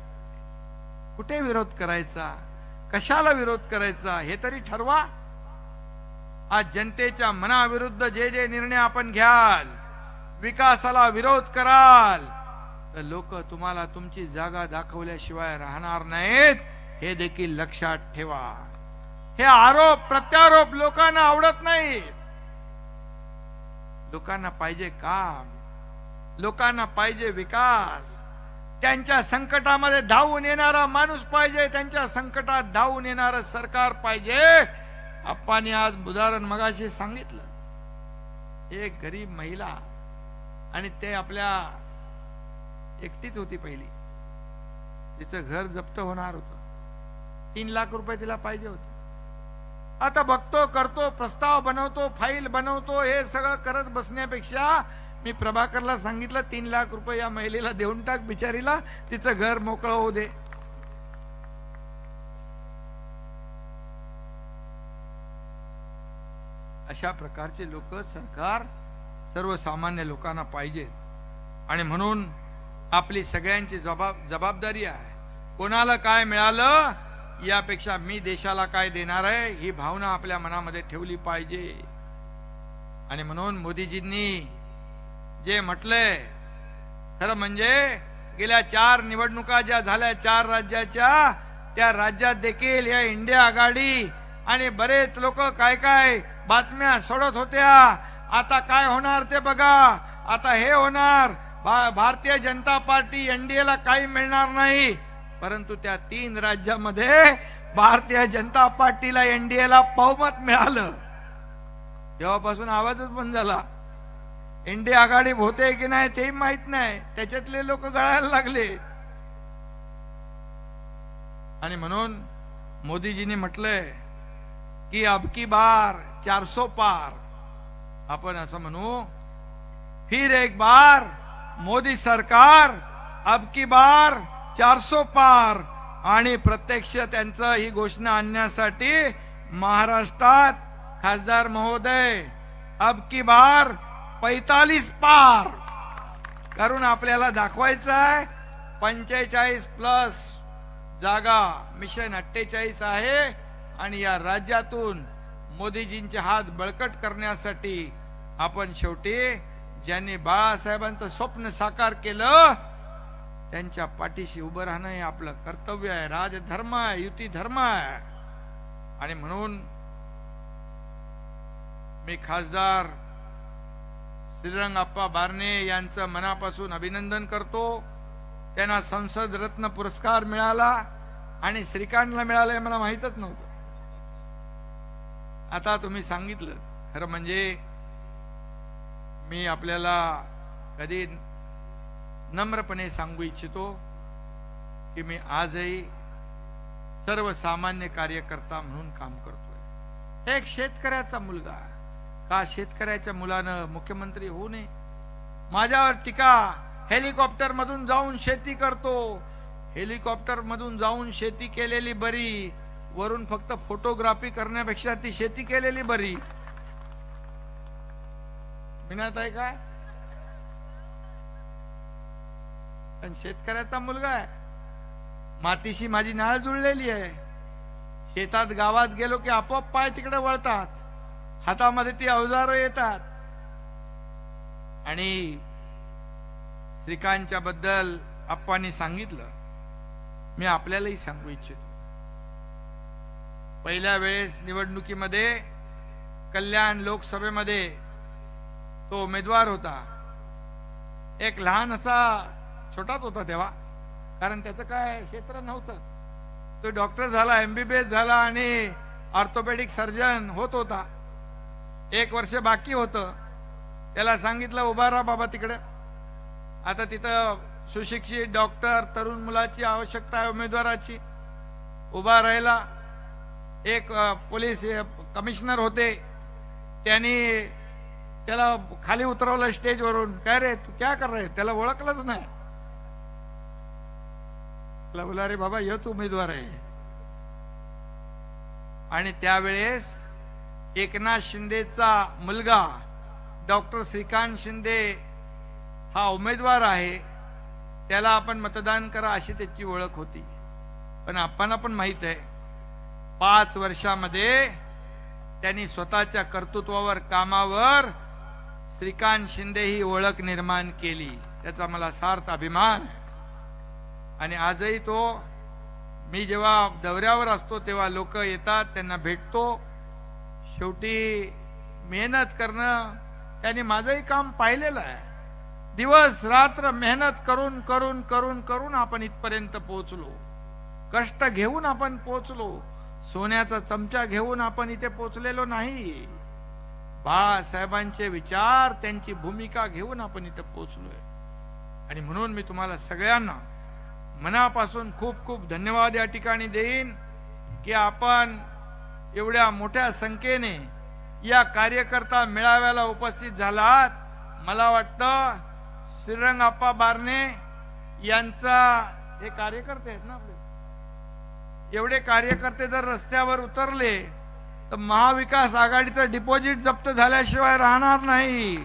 कुठे विरोध करायचा, कशाला विरोध करायचा हे तरी ठरवा. आज जनतेच्या मनाविरुद्ध जे जे निर्णय आपण घ्याल, विकासाला विरोध कराल, तर लोक तुम्हाला तुमची जागा दाखवल्याशिवाय राहणार नाहीत. हे देखील लक्षात ठेवा. हे आरोप प्रत्यारोप लोकांना आवडत नाहीत. लोकांना पाहिजे काम, लोकांना पाहिजे विकास. त्यांच्या संकटामध्ये धावून येणारा माणूस पाहिजे, त्यांच्या संकटात धावून येणारं सरकार पाहिजे. आप्पांनी आज उदाहरण मगाशी सांगितलं. एक गरीब महिला, आणि ते आपल्या एकटीच होती पहिली, तिचं घर जप्त होणार होतं. 3 लाख रुपये तिला पाहिजे होते. आता बघतो, करतो, प्रस्ताव बनवतो, फाईल बनवतो, हे सगळं करत बसण्यापेक्षा मी प्रभाकरला सांगितलं 3 लाख रुपये या महिलेला देऊन टाक, बिचारीला तिचं घर मोकळं होऊ दे. अशा प्रकारचे लोक सरकार सर्वसामान्य लोकांना पाहिजेत. आणि म्हणून आपली सगळ्यांची जबाबदारी आहे. कोणाला काय मिळालं यापेक्षा मी देशाला काय देणार आहे ही भावना आपल्या मनामध्ये ठेवली पाहिजे. आणि म्हणून मोदीजींनी जे म्हटलंय, खरं म्हणजे गेल्या 4 निवडणुका ज्या झाल्या 4 राज्याच्या, त्या राज्यात देखील या इंडिया आघाडी आणि बरेच लोक काय काय बातम्या सोडत होत्या. आता काय होणार ते बघा, आता हे होणार, भारतीय जनता पार्टी एनडीएला काही मिळणार नाही. परंतु त्या 3 राज्यामध्ये भारतीय जनता पार्टीला एनडीएला बहुमत मिळालं. तेव्हापासून आवाजच बंद झाला. इंडिया आघाडी होते की नाही ते माहित नाही, त्याच्यातले लोक गळायला लागले. आणि म्हणून मोदीजींनी म्हटलंय की अब की बार 400 पार. आपण असं म्हणू, फिर एक बार मोदी सरकार, अब की बार 400 पार. आणि प्रत्यक्ष त्यांचं ही घोषणा आणण्यासाठी महाराष्ट्रात खासदार महोदय अब की बार 45 पार करून आपल्याला दाखवायचं आहे. 45+ जागा मिशन 48 आहे. आणि या राज्यातून मोदीजींचे हात बळकट करण्यासाठी आपण शेवटी ज्यांनी बाळासाहेबांचं स्वप्न साकार केलं त्यांच्या पाठीशी उभं राहणं हे आपलं कर्तव्य आहे, राजधर्म आहे, युती धर्म आहे. आणि म्हणून मी खासदार श्रीरंगप्पा बारणे यांचं मनापासून अभिनंदन करतो. त्यांना संसद रत्न पुरस्कार मिळाला आणि श्रीकांतला मिळालंय मला माहितच नव्हतं. आता तुम्ही सांगितलं. खरं म्हणजे मी आपल्याला कधी नम्रपणे सांगू इच्छितो की मी आजही सर्वसामान्य कार्यकर्ता म्हणून काम करतोय. एक शेतकऱ्याचा मुलगा, का शेतकऱ्याच्या मुलानं मुख्यमंत्री होऊ नये? माझ्यावर टीका, हेलिकॉप्टर मधून जाऊन शेती करतो. हेलिकॉप्टर मधून जाऊन शेती केलेली बरी, वरून फक्त फोटोग्राफी करण्यापेक्षा ती शेती केलेली बरी. विनात आहे काय? पण शेतकऱ्याचा मुलगा आहे, मातीशी माझी नाळ जुळलेली आहे. शेतात गावात गेलो की आपोआप पाय तिकडे वळतात, हातामध्ये ती अवजारं येतात. आणि श्रीकांतच्या बद्दल आप्पांनी सांगितलं, मी आपल्यालाही सांगू इच्छितो. पहिल्या वेळेस निवडणुकीमध्ये कल्याण लोकसभेमध्ये तो उमेदवार होता. एक लहान असा छोटाच होता तेव्हा, कारण त्याचं काय क्षेत्र नव्हतं. तो डॉक्टर झाला, MBBS झाला आणि ऑर्थोपेडिक सर्जन होत होता. 1 वर्ष बाकी होतं. त्याला सांगितलं उभा राहा बाबा तिकडे, आता तिथं सुशिक्षित डॉक्टर तरुण मुलाची आवश्यकता आहे उमेदवाराची. उभा राहिला. एक पोलीस कमिशनर होते, त्यांनी त्याला खाली उतरवलं स्टेजवरून. काय रे तू क्या कर रहे? त्याला ओळखलंच नाही. त्याला बोला अरे बाबा हेच उमेदवार आहे. आणि त्यावेळेस एकनाथ शिंदेचा मुलगा डॉक्टर श्रीकांत शिंदे हा उमेदवार आहे, त्याला आपण मतदान करा अशी त्याची ओळख होती. पण आपणाला पण माहित आहे 5 वर्षामध्ये त्यांनी स्वतःच्या कर्तृत्वावर कामावर श्रीकांत शिंदे ही ओळख निर्माण केली. त्याचा मला सार्थ अभिमान आहे. आणि आजही तो, मी जेव्हा दौऱ्यावर असतो तेव्हा लोक येतात, त्यांना भेटतो. शेवटी मेहनत करणं, त्यांनी माझंही काम पाहिलेलं आहे. दिवस रात्र मेहनत करून करून करून करून आपण इथपर्यंत पोहोचलो. कष्ट घेऊन आपण पोहोचलो. सोन्याचा चमचा घेऊन आपण इथे पोहोचलेलो नाही. बाळासाहेबांचे विचार, त्यांची भूमिका घेऊन आपण इथे पोहोचलोय. आणि म्हणून मी तुम्हाला सगळ्यांना मनापासून खूप खूप धन्यवाद या ठिकाणी देईन की आपण एवढ्या मोठ्या संख्येने या कार्यकर्ता मेळाव्याला उपस्थित झालात. मला वाटतं श्रीरंगाप्पा बारणे यांचा, हे कार्यकर्ते आहेत ना आपले, एवढे कार्यकर्ते जर रस्त्यावर उतरले तर महाविकास आघाडीचं डिपॉझिट जप्त झाल्याशिवाय राहणार नाही.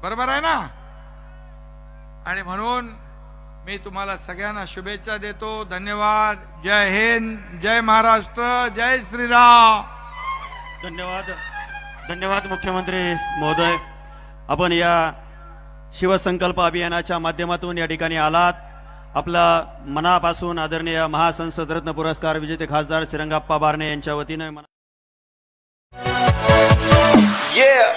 बरोबर आहे ना? आणि म्हणून मी तुम्हाला सगळ्यांना शुभेच्छा देतो. धन्यवाद. जय हिंद, जय महाराष्ट्र, जय श्रीराम. धन्यवाद. धन्यवाद मुख्यमंत्री महोदय. आपण या शिवसंकल्प अभियानाच्या माध्यमातून या ठिकाणी आलात. आपला मनापासून आदरणीय महासंसद रत्न पुरस्कार विजेते खासदार श्रीरंगाप्पा बारणे यांच्या वतीने Yeah.